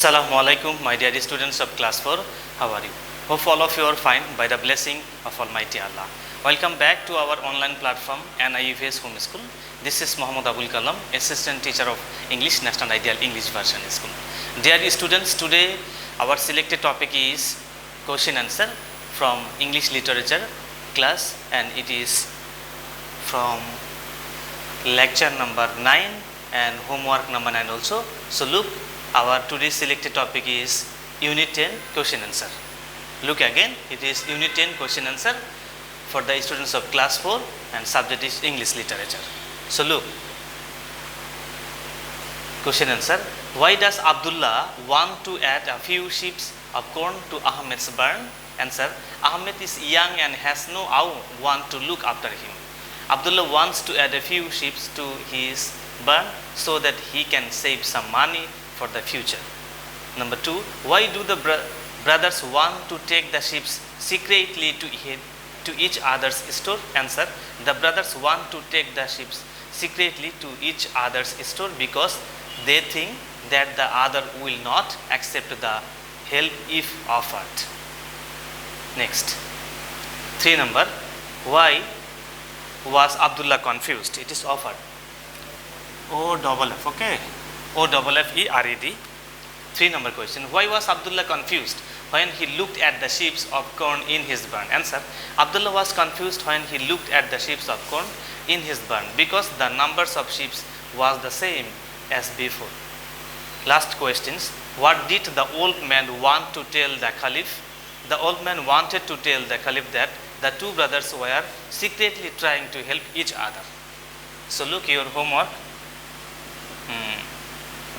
Assalamu alaikum, my dear students of class 4. How are you? Hope all of you are fine by the blessing of Almighty Allah. Welcome back to our online platform NIFS Home School. This is Muhammad Abul Kalam, Assistant Teacher of English, National Ideal English Version School. Dear students, today our selected topic is question answer from English Literature class, and it is from lecture number 9 and homework number 9 also. So look, our today's selected topic is Unit 10 question answer. Look again, it is Unit 10 question answer for the students of class 4 and subject is English Literature. So look, question answer. Why does Abdullah want to add a few sheaves of corn to Ahmed's barn? Answer. Ahmed is young and has no one to look after him. Abdullah wants to add a few sheaves to his barn so that he can save some money for the future. Number 2, why do the brothers want to take the sheep secretly to each other's store? Answer. The brothers want to take the sheep secretly to each other's store because they think that the other will not accept the help if offered. Next, 3 number, why was Abdullah confused? It is offered. O-double-F, okay. O-double-F-E-R-E-D. 3 number question. Why was Abdullah confused when he looked at the sheaves of corn in his barn? Answer. Abdullah was confused when he looked at the sheaves of corn in his barn because the numbers of sheep was the same as before. Last questions. What did the old man want to tell the Caliph? The old man wanted to tell the Caliph that the two brothers were secretly trying to help each other. So look, your homework.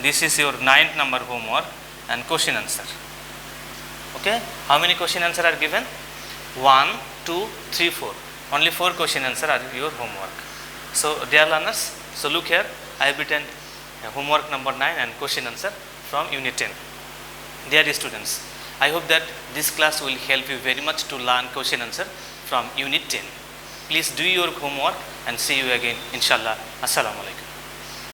This is your 9th number homework and question answer. Okay, how many question answer are given? 1, 2, 3, 4. Only 4 question answer are your homework. So dear learners, so look here, I have written homework number 9 and question answer from Unit 10. Dear students, I hope that this class will help you very much to learn question answer from Unit 10. Please do your homework and see you again, inshallah. Assalamu alaikum.